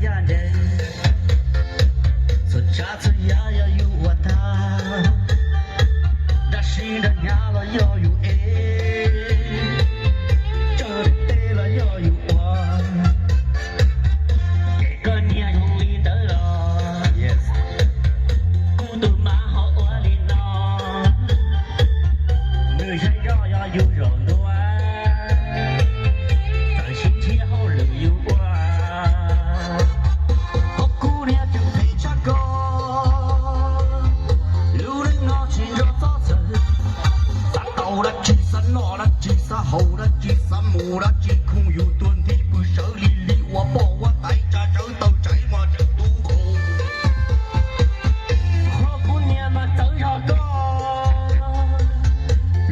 呀人，说下次呀呀有我他，那是的呀了要有哎，这里对了要有我，这个年用力的了 ，yes， 孤独蛮好我里呢，女人要呀有柔软。好了，几三木了，几空有端地不舍离离，我抱我带着走到这么这渡口。好姑娘们走上高，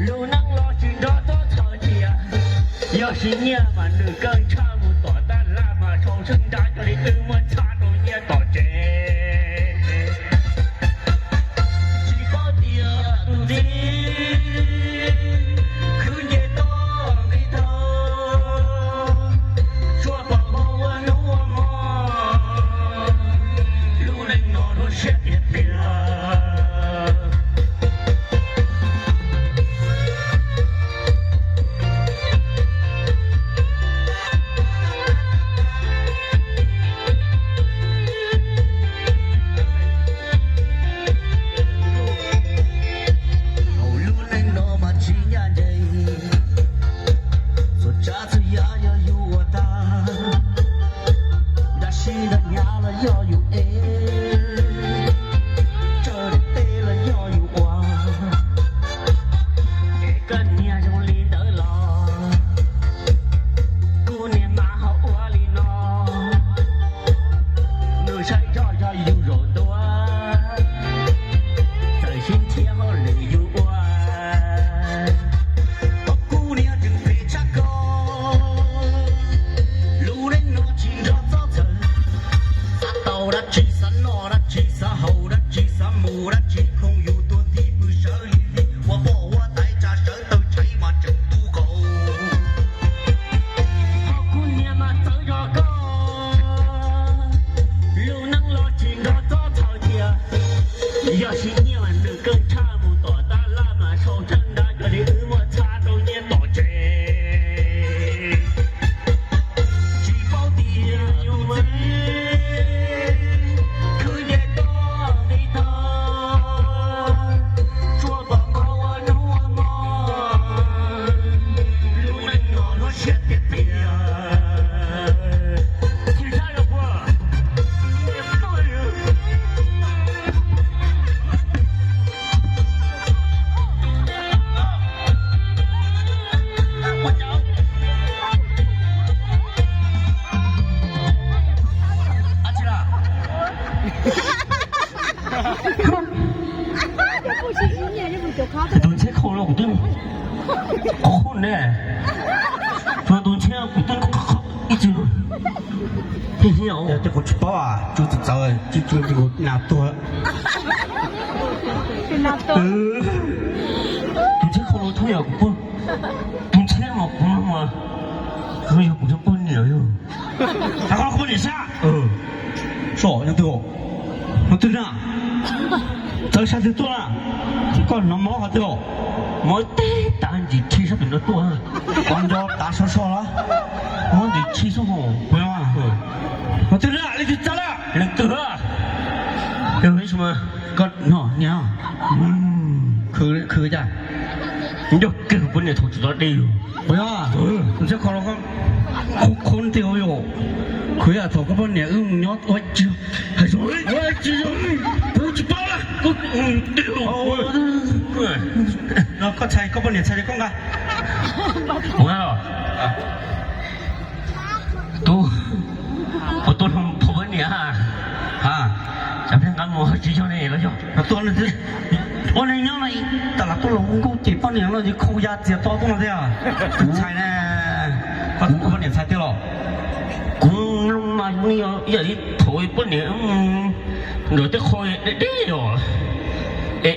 路能老去找到草地，要是娘们能更长不多的那么手生长这里跟我擦着也到这。几包的地。这个吃饱啊，就是找就这个拿多。拿多。冬天烤肉头呀，不，冬天嘛不嘛，可以不就不热哟。还好不热啥？说那对哦，我对了，这下子多了，搞那毛好对哦，毛得大你七十分钟多啊，光着大手说了，我得七十后不要啊。我对了，你就咋了？人得，这为什么？哥，娘，可家，你就给个本来投资到这哟。不要啊，你这考了个，空掉哟。可以啊，做个本来，你要我就，还说我就不去包了，对，那个菜个本来菜的讲个，不要了，都。我多从婆婆你啊，咱们俺们只想那个就，多了这，我那娘了，咱俩多了我够几帮年了，就扣牙直接到动了这样，菜呢，我婆婆你菜对了，公龙嘛你要一头一半年，我得开的哟，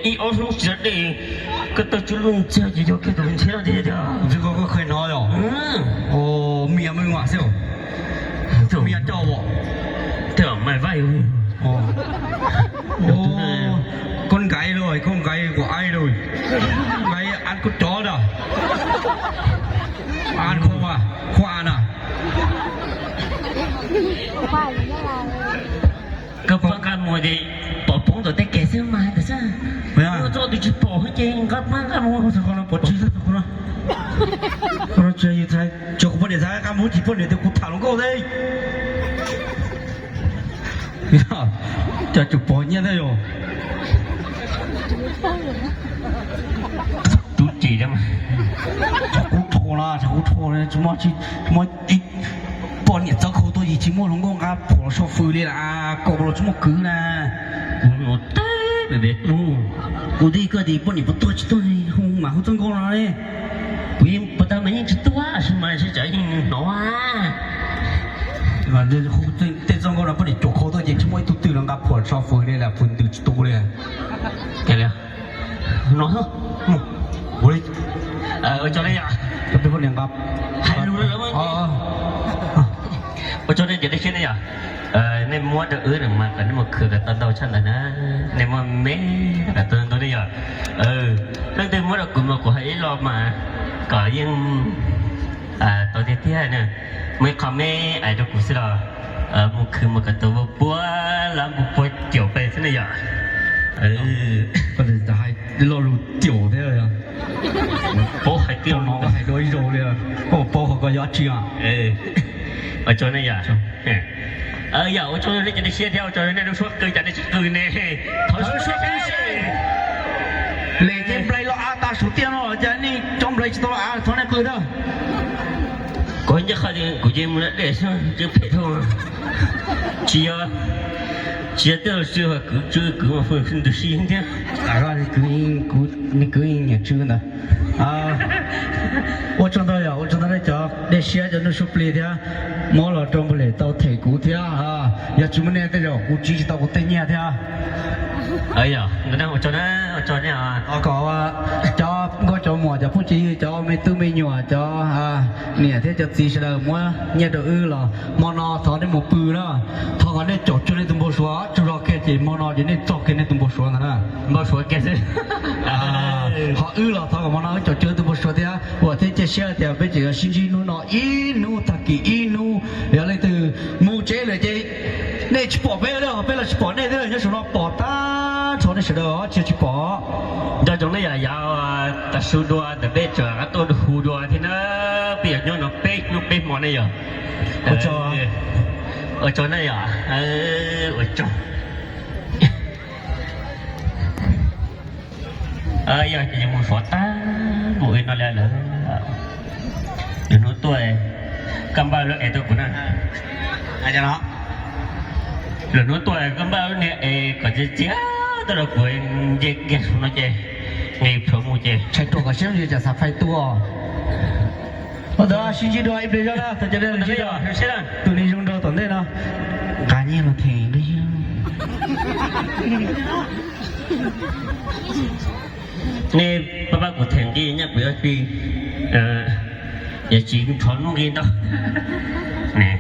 一二三四的，个到就弄这就开动车了这的，这个可以拿哟，哦，没话少。就没叫我， mày vay rồi con gái rồi con gái của ai rồi gái ăn con chó đâu ăn khoa nè các bạn các mua thì bỏ bóng rồi tay kẻ xe mà tại sao nó cho đi chụp bỏ hết trơn các bạn các mua sao còn bỏ chi sao còn 그렇죠. 저 번에 사가 뭐 뒷번에 대고 타는 거 돼. 야, 저쪽 번이야요. tút chỉ đó mà 자꾸 토라. 정말 이 번이 저 거도 이 지모 longon가 벌써 풀이라 거로 좀 그나. một té để biết 어디 거디 번이 붙어 지도 홍마 호전 거라네. vì bắt đầu mấy chút quá mà sẽ trở thành nó mà đây khu tên trong đó là chỗ khó thôi chỉ mỗi tụt từ nó gặp phổi sau phổi đây là phần từ tụ đây cái này nó không ôi cho đây à cái phần này gặp hai luôn đó mà cho đây chỉได้แค่นี้อ่ะnên mua được được mà cái một khử cái tận đầu chân là nó nên mà mấy cái tận đầu đây à nên từ mua được của hãy lo mà có nhữngตัวที่ที่เนี่ยไม่คอมไม่ตัวกูสิหรอมันคือมันก็ตัวบัวแล้วมันบัวเจียวไปซะเนี่ยก็เลยจะให้เรารู้เจียวได้เลยอ่ะ บัวให้เจียวน้อง ให้ด้วยโรเลยอ่ะโป้เขาก็ยอดเชียร์ở chỗ này à giờ ở chỗ nàyจะได้เชียร์เดียวchỗ nàyเราชวนจะได้cườiเนี่ยเขาชวนกันเลยที่ไปเราอาตาสุดเตี้ยเนาะจะนี่จอมเลยตัวอาทนคือเด้อcó những cái gì của em đã để sao chưa phải thôi chia tiêu chưa cứ mà phương sinh được xin thế cứ nhà chưa nè我知道呀，我知道那叫那些人都说不来的，毛老张不来到泰国的啊，也专门来的了，我只知道我带你的。哎呀，我做呢啊。我講啊，我做麼就不至於做沒都沒nhỏ做啊，你睇就只是了麼，你都了，麼那他的麼不了，他講那做出來都不說，就說開始麼那就那做開那都不說呢，不說開始。啊，他了，他講麼那做出來都不說的，我睇這些的被這個星期六那一怒他給一怒，然後來的木這來的，那去寶貝了，貝了去寶那的，人家說那寶單，從那時候就去寶。cho chúng nó là ta su đua ta biết chờ cái tôi hù đua thì nó bây giờ nó biết món này rồi ở chỗ này à ở chỗ giờ chỉ một phó tá mũi nó là lớn đừng nói tôi cầm bao lưỡi tôi cũng nè ai cho nó đừng nói tôi cầm bao lưỡi có gì chứ tôi là của gì kia nó chơi ngày phở mua chơi chạy tổ cái xem gì chả sao phải tua đó xin chỉ đôi bây giờ đó thật cho nên là gì đó tụi này dùng đâu tận đây nào cá nhiên là thề đấy nghe ba của thằng kia nhá bữa khi giờ chỉ thoáng luôn đi đâu nè